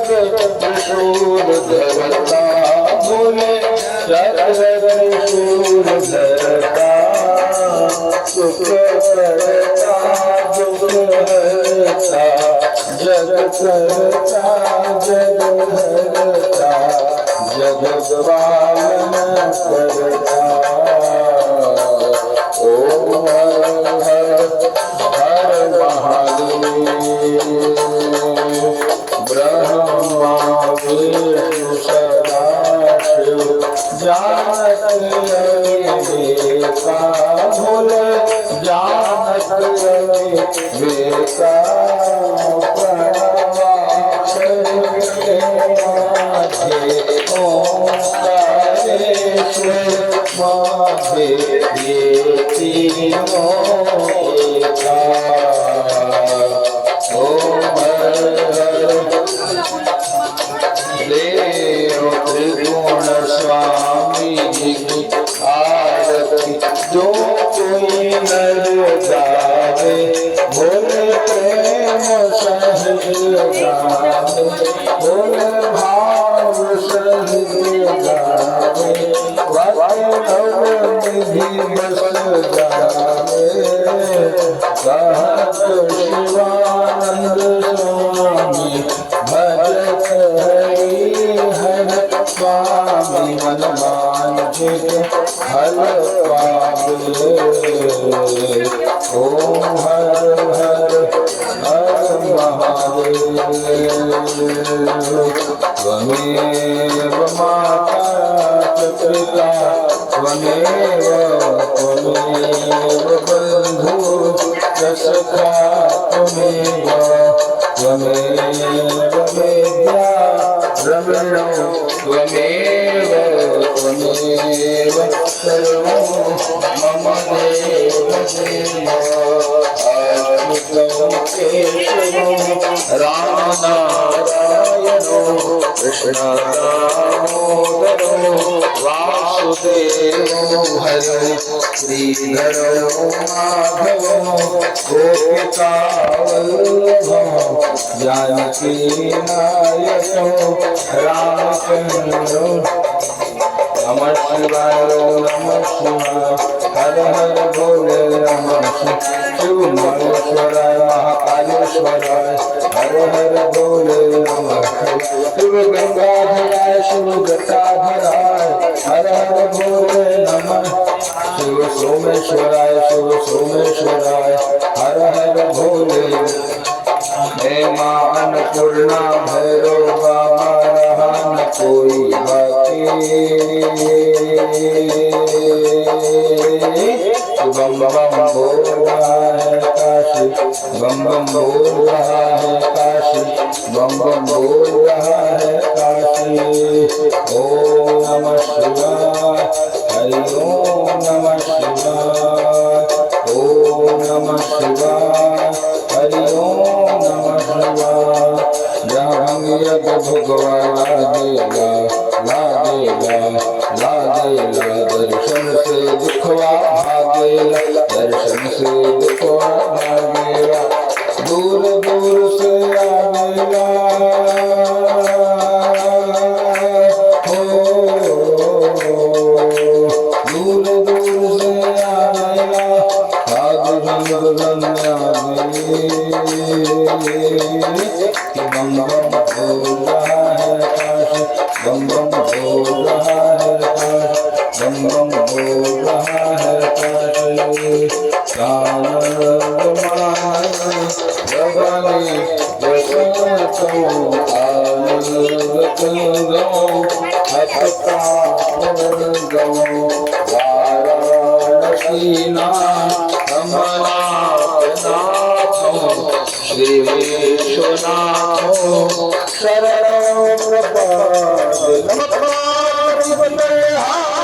त्रिशूल धरता बोले चक्र त्रिशूल धरता सुख करता दुख हरता जग करता जग हरता जग पालन करता ओम हर हर महादेव ब्रह्मा विष्णु सदा शिव जानत विवेका भोले जानत विवेका ओंकारेश्वर माधे ये तीनों एका ओम देव त्रिगुण स्वामी जी की आरती जो कोई नर गावे बोले प्रेम सहित गावे बोले भाव सहित गावे वैभव निधि बस गावे कहत शिवानंद स्वामी भजत हरि हर स्वामी मन मांझित फल पावे ओम हर हर हर महादेव त्वमेव माता च पिता त्वमेव बन्धु च सखा त्वमेव त्वमेव विद्या द्रविणो त्वमेव सर्वं मम देव राम नारायणो कृष्ण दामोदरो वासुदेवो हरे श्रीधरो माधवो गोपिका वल्लभो जानकी नायको रामचंद्रो नमः शिवाय नमः शिवाय हर हर भोले नमः शिव महेश्वराय महाकालेश्वराय हर हर भोले नमः शिव गंगाधराय शिव जटाधराय हर हर भोले नमः शिव सोमेश्वराय हर हर भोले हे मां अन्नपूर्णा भैरव बाबा रहा न कोई बाकी बम बम बोल रहा है काशी बम बम बोल रहा है काशी बम बम बोल रहा है काशी ओम नमः शिवाय हरि ओम नमः शिवाय ओम नमः शिवाय हरि ओम नमः शिवाय जहाँ भंगियत भगवान लादेला दर्शन से दुखवा भागेला दर्शन से दुखवा भागेला दूर दूर से आवेला हो दूर दूर से आवेला साधु संत बम बम बोल रहा है काशी बम बम बोल रहा है काशी बम बम बोल रहा है काशी भगवानी वसंतो आनंदो हतपावनगो वाराणसीना कमलापनाथो श्री विश्वनाथो शरणं प्रपद्ये नमः